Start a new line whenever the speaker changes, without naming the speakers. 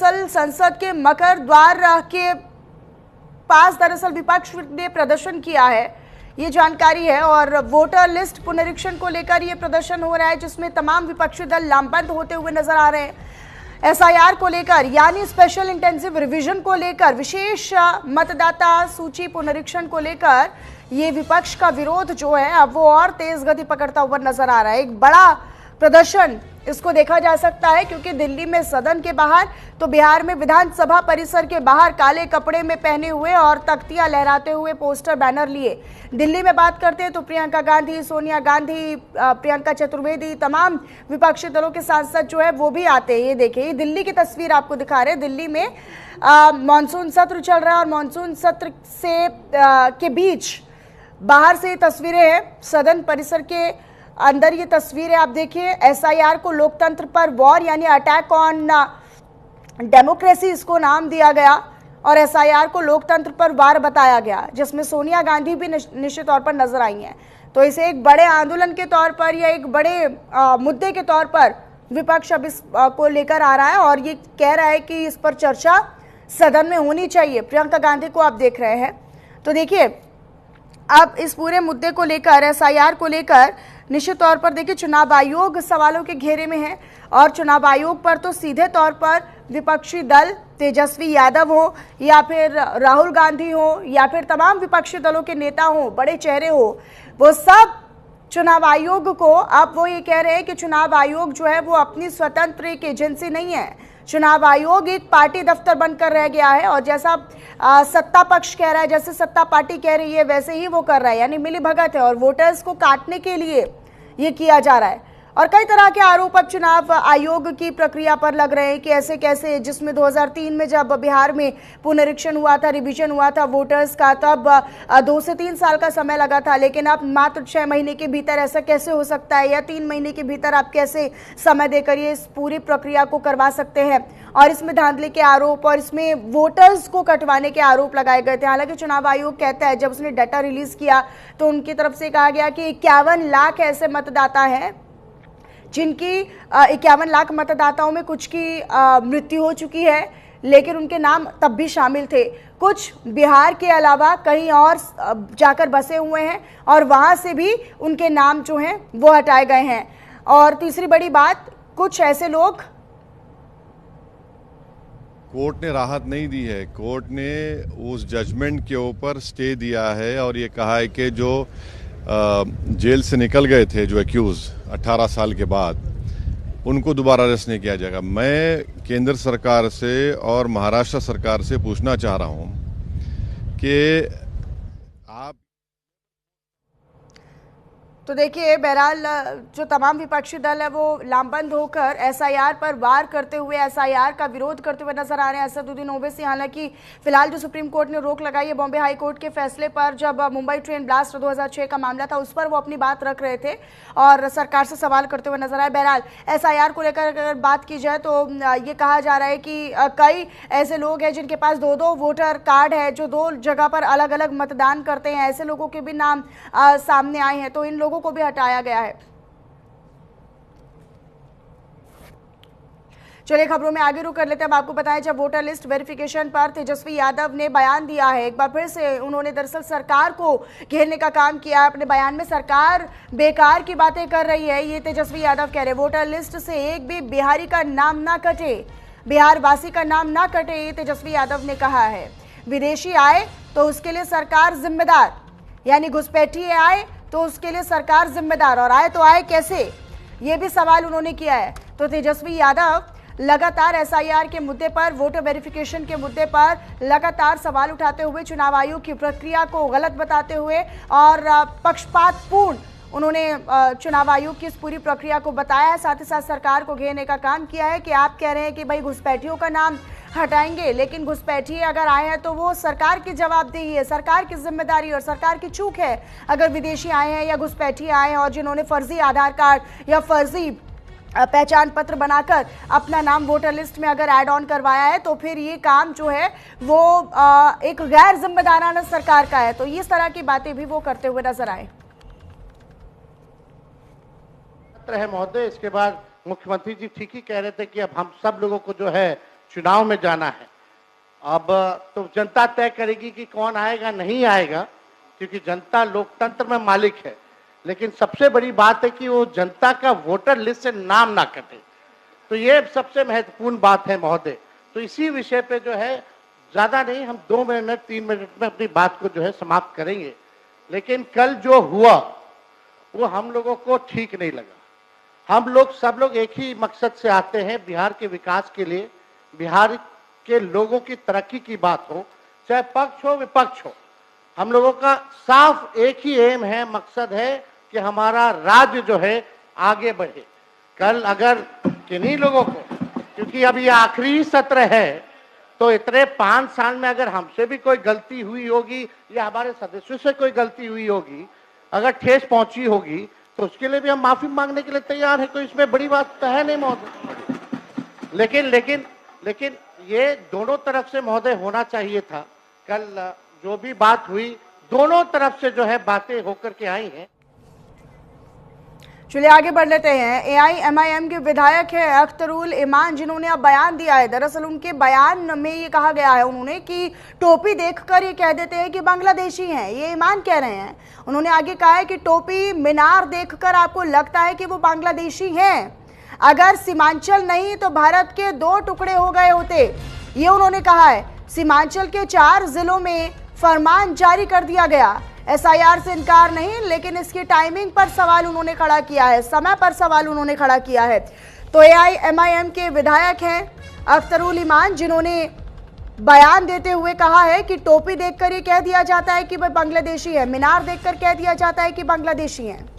संसद के मकर द्वार के पास दरअसल विपक्ष ने प्रदर्शन किया है, ये जानकारी है। और वोटर लिस्ट पुनरीक्षण को लेकर ये प्रदर्शन हो रहा है, जिसमें तमाम विपक्षी दल लामबंद होते हुए नजर आ रहे हैं। एसआईआर को लेकर यानी स्पेशल इंटेंसिव रिवीजन को लेकर, विशेष मतदाता सूची पुनरीक्षण को लेकर ये विपक्ष का विरोध जो है अब वो और तेज गति पकड़ता हुआ नजर आ रहा है। एक बड़ा प्रदर्शन इसको देखा जा सकता है, क्योंकि दिल्ली में सदन के बाहर तो बिहार में विधानसभा परिसर के बाहर काले कपड़े में पहने हुए और तख्तियां लहराते हुए पोस्टर बैनर लिए। दिल्ली में बात करते हैं तो प्रियंका गांधी, सोनिया गांधी, प्रियंका चतुर्वेदी, तमाम विपक्षी दलों के सांसद जो है वो भी आते हैं। ये देखिए, ये दिल्ली की तस्वीर आपको दिखा रहे हैं। दिल्ली में मानसून सत्र चल रहा है और मानसून सत्र से के बीच बाहर से तस्वीरें हैं। सदन परिसर के अंदर ये तस्वीर है, आप देखिए। एसआईआर को लोकतंत्र पर वॉर यानी अटैक ऑन डेमोक्रेसी इसको नाम दिया गया और एसआईआर को लोकतंत्र पर वार बताया गया, जिसमें सोनिया गांधी भी निश्चित तौर पर नजर आई हैं। तो इसे एक बड़े आंदोलन के तौर पर या एक बड़े मुद्दे के तौर पर विपक्ष अब इस को लेकर आ रहा है और ये कह रहा है कि इस पर चर्चा सदन में होनी चाहिए। प्रियंका गांधी को आप देख रहे हैं, तो देखिए अब इस पूरे मुद्दे को लेकर, एसआईआर को लेकर निश्चित तौर पर देखिए चुनाव आयोग सवालों के घेरे में है। और चुनाव आयोग पर तो सीधे तौर पर विपक्षी दल, तेजस्वी यादव हो या फिर राहुल गांधी हो या फिर तमाम विपक्षी दलों के नेता हो, बड़े चेहरे हो, वो सब चुनाव आयोग को अब वो ये कह रहे हैं कि चुनाव आयोग जो है वो अपनी स्वतंत्र एक एजेंसी नहीं है। चुनाव आयोग एक पार्टी दफ्तर बनकर रह गया है और जैसा सत्ता पक्ष कह रहा है, जैसे सत्ता पार्टी कह रही है, वैसे ही वो कर रहा है, यानी मिली भगत है और वोटर्स को काटने के लिए ये किया जा रहा है। और कई तरह के आरोप अब चुनाव आयोग की प्रक्रिया पर लग रहे हैं कि ऐसे कैसे, जिसमें 2003 में जब बिहार में पुनरीक्षण हुआ था, रिवीजन हुआ था वोटर्स का, तब 2 से 3 साल का समय लगा था, लेकिन अब मात्र 6 महीने के भीतर ऐसा कैसे हो सकता है, या 3 महीने के भीतर आप कैसे समय देकर ये इस पूरी प्रक्रिया को करवा सकते हैं। और इसमें धांधली के आरोप और इसमें वोटर्स को कटवाने के आरोप लगाए गए थे। हालांकि चुनाव आयोग कहता है, जब उसने डाटा रिलीज किया तो उनकी तरफ से कहा गया कि 51 लाख ऐसे मतदाता हैं जिनकी 51 लाख मतदाताओं में कुछ की मृत्यु हो चुकी है, लेकिन उनके नाम तब भी शामिल थे। कुछ बिहार के अलावा कहीं और जाकर बसे हुए हैं और वहां से भी उनके नाम जो हैं वो हटाए गए हैं। और तीसरी बड़ी बात, कुछ ऐसे लोग,
कोर्ट ने राहत नहीं दी है। कोर्ट ने उस जजमेंट के ऊपर स्टे दिया है और ये कहा है कि जो जेल से निकल गए थे, जो एक्यूज 18 साल के बाद, उनको दोबारा अरेस्ट नहीं किया जाएगा। मैं केंद्र सरकार से और महाराष्ट्र सरकार से पूछना चाह रहा हूं कि आप,
तो देखिए बहरहाल जो तमाम विपक्षी दल है वो लामबंद होकर एसआईआर पर वार करते हुए, एसआईआर का विरोध करते हुए नजर आ रहे हैं। असदुद्दीन ओवैसी हालांकि फिलहाल जो सुप्रीम कोर्ट ने रोक लगाई है बॉम्बे हाई कोर्ट के फैसले पर, जब मुंबई ट्रेन ब्लास्ट 2006 का मामला था, उस पर वो अपनी बात रख रहे थे और सरकार से सवाल करते हुए नजर आए। बहरहाल एसआईआर को लेकर अगर बात की जाए तो ये कहा जा रहा है कि कई ऐसे लोग हैं जिनके पास 2-2 वोटर कार्ड है, जो 2 जगह पर अलग अलग मतदान करते हैं। ऐसे लोगों के भी नाम सामने आए हैं, तो इन लोगों को भी हटाया गया है। चलिए खबरों में आगे रुक कर लेते हैं। अब आपको बताएं, जब वोटर लिस्ट वेरिफिकेशन पर तेजस्वी यादव ने बयान दिया है, एक बार फिर से उन्होंने दरअसल सरकार को घेरने का काम किया है। अपने बयान में सरकार बेकार की बातें कर रही है, ये तेजस्वी यादव कह रहे। वोटर लिस्ट से एक भी बिहारी का नाम ना कटे, बिहार वासी का नाम ना कटे, ये तेजस्वी यादव ने कहा है। विदेशी आए तो उसके लिए सरकार जिम्मेदार, यानी घुसपैठिए आए तो उसके लिए सरकार जिम्मेदार, और आए तो आए कैसे, ये भी सवाल उन्होंने किया है। तो तेजस्वी यादव लगातार एसआईआर के मुद्दे पर, वोटर वेरिफिकेशन के मुद्दे पर लगातार सवाल उठाते हुए, चुनाव आयोग की प्रक्रिया को गलत बताते हुए और पक्षपातपूर्ण उन्होंने चुनाव आयोग की इस पूरी प्रक्रिया को बताया है। साथ ही साथ सरकार को घेरने का काम किया है कि आप कह रहे हैं कि भाई घुसपैठियों का नाम हटाएंगे, लेकिन घुसपैठिए अगर आए हैं तो वो सरकार की जवाबदेही है, सरकार की जिम्मेदारी और सरकार की चूक है। अगर विदेशी आए हैं या घुसपैठिए आए हैं और जिन्होंने फर्जी आधार कार्ड या फर्जी पहचान पत्र बनाकर अपना नाम वोटर लिस्ट में अगर ऐड ऑन करवाया है, तो फिर ये काम जो है वो एक गैर जिम्मेदाराना सरकार का है। तो इस तरह की बातें भी वो करते हुए नजर आए
है महोदय। इसके बाद मुख्यमंत्री जी ठीक ही कह रहे थे कि अब हम सब लोगों को जो है चुनाव में जाना है। अब तो जनता तय करेगी कि कौन आएगा नहीं आएगा, क्योंकि जनता लोकतंत्र में मालिक है। लेकिन सबसे बड़ी बात है कि वो जनता का वोटर लिस्ट से नाम ना कटे, तो ये सबसे महत्वपूर्ण बात है महोदय। तो इसी विषय पे जो है ज्यादा नहीं, हम 2 मिनट 3 मिनट में अपनी बात को जो है समाप्त करेंगे। लेकिन कल जो हुआ वो हम लोगों को ठीक नहीं लगा। हम लोग सब लोग एक ही मकसद से आते हैं, बिहार के विकास के लिए, बिहार के लोगों की तरक्की की बात हो, चाहे पक्ष हो विपक्ष हो। हम लोगों का साफ एक ही एम है, मकसद है कि हमारा राज्य जो है आगे बढ़े। कल अगर किन्हीं लोगों को, क्योंकि अब ये आखिरी सत्र है, तो इतने 5 साल में अगर हमसे भी कोई गलती हुई होगी या हमारे सदस्यों से कोई गलती हुई होगी, अगर ठेस पहुंची होगी, तो उसके लिए भी हम माफी मांगने के लिए तैयार है। कोई इसमें बड़ी बात तो है नहीं महोदय। लेकिन ये दोनों तरफ से महोदय होना चाहिए था। कल जो भी बात हुई दोनों तरफ से जो है बातें होकर के आई हैं।
चलिए आगे बढ़ लेते हैं। AIMIM के विधायक है अख्तरुल ईमान, जिन्होंने अब बयान दिया है। दरअसल उनके बयान में ये कहा गया है उन्होंने कि टोपी देखकर ये कह देते हैं कि बांग्लादेशी हैं, ये ईमान कह रहे हैं। उन्होंने आगे कहा है कि टोपी मीनार देखकर आपको लगता है कि वो बांग्लादेशी हैं। अगर सीमांचल नहीं तो भारत के 2 टुकड़े हो गए होते, ये उन्होंने कहा है। सीमांचल के 4 जिलों में फरमान जारी कर दिया गया। SIR से इनकार नहीं, लेकिन इसकी टाइमिंग पर सवाल उन्होंने खड़ा किया है, समय पर सवाल उन्होंने खड़ा किया है। तो AIMIM के विधायक हैं अख्तरुल ईमान, जिन्होंने बयान देते हुए कहा है कि टोपी देखकर ये कह दिया जाता है कि वह बांग्लादेशी है, मीनार देखकर कह दिया जाता है कि बांग्लादेशी हैं।